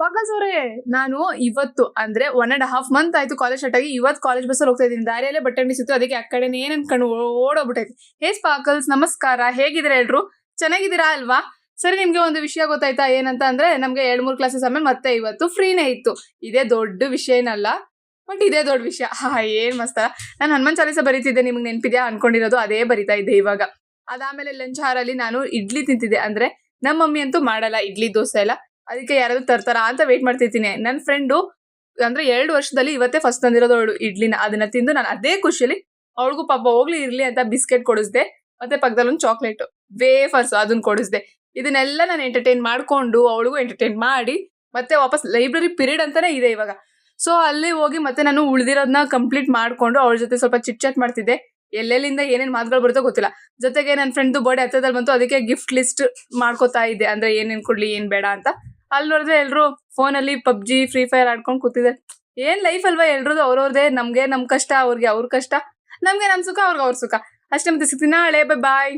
ಪಕ್ಕಸ್ ಅವರೇ, ನಾನು ಇವತ್ತು ಅಂದ್ರೆ 1.5 ಮಂತ್ ಆಯ್ತು ಕಾಲೇಜ್ ಸ್ಟಾರ್ಟ್ ಆಗಿ. ಇವತ್ತು ಕಾಲೇಜ್ ಬಸ್ಸಲ್ಲಿ ಹೋಗ್ತಾ ಇದ್ದೀನಿ. ದಾರಿಯಲ್ಲೇ ಬಟ್ಟೆ ಅಂಗಡಿ ಸಿಕ್ತು, ಅದಕ್ಕೆ ಆ ಕಡೆನೇ ಏನ್ ಅನ್ಕೊಂಡು ಓಡೋಗ್ಬಿಟ್ಟೈತಿ. ಹೇ ಸ್ಪಾರ್ಕಲ್ಸ್, ನಮಸ್ಕಾರ, ಹೇಗಿದ್ದೀರಾ ಎಲ್ರು? ಚೆನ್ನಾಗಿದ್ದೀರಾ ಅಲ್ವಾ? ಸರಿ, ನಿಮ್ಗೆ ಒಂದು ವಿಷಯ ಗೊತ್ತಾಯ್ತಾ? ಏನಂತ ಅಂದ್ರೆ, ನಮ್ಗೆ 2-3 ಕ್ಲಾಸಸ್ ಆಮೇಲೆ ಮತ್ತೆ ಇವತ್ತು ಫ್ರೀನೇ ಇತ್ತು. ಇದೇ ದೊಡ್ಡ ವಿಷಯ ಏನಲ್ಲ, ಬಟ್ ಇದೇ ದೊಡ್ಡ ವಿಷಯ. ಏನ್ ಮಸ್ತ. ನಾನು ಹನುಮಾನ್ ಚಾಲೀಸ ಬರೀತಿದ್ದೆ, ನಿಮ್ಗೆ ನೆನ್ಪಿದ್ಯಾ ಅನ್ಕೊಂಡಿರೋದು? ಅದೇ ಬರಿತಾ ಇದ್ದೆ ಇವಾಗ. ಅದಾದ್ಮೇಲೆ ಲಂಚ್ ಹಾರಲ್ಲಿ ನಾನು ಇಡ್ಲಿ ತಿಂತಿದ್ದೆ. ಅಂದ್ರೆ ನಮ್ಮ ಮಮ್ಮಿ ಅಂತೂ ಮಾಡಲ್ಲ ಇಡ್ಲಿ ದೋಸೆ ಎಲ್ಲ, ಅದಕ್ಕೆ ಯಾರಾದ್ರೂ ತರ್ತಾರ ಅಂತ ವೇಟ್ ಮಾಡ್ತಿರ್ತೀನಿ. ನನ್ನ ಫ್ರೆಂಡು ಅಂದ್ರೆ 2 ವರ್ಷದಲ್ಲಿ ಇವತ್ತೇ ಫಸ್ಟ್ ತಂದಿರೋದು ಅವಳು ಇಡ್ಲಿನ. ಅದನ್ನ ತಿಂದು ನಾನು ಅದೇ ಖುಷಿಯಲ್ಲಿ ಅವಳಿಗೂ ಪಾಪ ಹೋಗ್ಲಿ ಇರ್ಲಿ ಅಂತ ಬಿಸ್ಕೆಟ್ ಕೊಡಿಸ್ದೆ, ಮತ್ತೆ ಪಕ್ಕದಲ್ಲಿ ಒಂದು ಚಾಕ್ಲೇಟ್ ವೇಫರ್ಸ್ ಅದನ್ನ ಕೊಡಿಸ್ದೆ. ಇದನ್ನೆಲ್ಲ ನಾನು ಎಂಟರ್ಟೈನ್ ಮಾಡ್ಕೊಂಡು ಅವಳಿಗೂ ಎಂಟರ್ಟೈನ್ ಮಾಡಿ ಮತ್ತೆ ವಾಪಸ್ ಲೈಬ್ರರಿ ಪೀರಿಯಡ್ ಅಂತಾನೆ ಇದೆ ಇವಾಗ. ಸೊ ಅಲ್ಲಿ ಹೋಗಿ ಮತ್ತೆ ನಾನು ಉಳಿದಿರೋದನ್ನ ಕಂಪ್ಲೀಟ್ ಮಾಡ್ಕೊಂಡು ಅವಳ ಜೊತೆ ಸ್ವಲ್ಪ ಚಿಟ್ ಚಾಟ್ ಮಾಡ್ತಿದ್ದೆ. ಎಲ್ಲೆಲ್ಲಿಂದ ಏನೇನ್ ಮಾತುಗಳು ಬರುತ್ತೋ ಗೊತ್ತಿಲ್ಲ. ಜೊತೆಗೆ ನನ್ನ ಫ್ರೆಂಡ್ ಬರ್ಡೇ ಹತ್ತದಲ್ಲಿ ಬಂತು, ಅದಕ್ಕೆ ಗಿಫ್ಟ್ ಲಿಸ್ಟ್ ಮಾಡ್ಕೋತಾ ಇದ್ದೆ. ಅಂದ್ರೆ ಏನೇನ್ ಕೊಡ್ಲಿ ಏನ್ ಬೇಡ ಅಂತ. ಅಲ್ಲಿ ನೋಡಿದ್ರೆ ಎಲ್ರು ಫೋನಲ್ಲಿ ಪಬ್ಜಿ ಫ್ರೀ ಫೈರ್ ಆಡ್ಕೊಂಡು ಕೂತಿದ್ದಾರೆ. ಏನ್ ಲೈಫ್ ಅಲ್ವಾ ಎಲ್ರದು ಅವ್ರವ್ರದೇ. ನಮ್ಗೆ ನಮ್ ಕಷ್ಟ, ಅವ್ರಿಗೆ ಅವ್ರ ಕಷ್ಟ, ನಮ್ಗೆ ನಮ್ ಸುಖ, ಅವ್ರಿಗೆ ಅವ್ರ ಸುಖ ಅಷ್ಟೇ. ಮತ್ತೆ ಸಿಗ್ತೀನಿ ನಾಳೆ, ಬಾಯ್.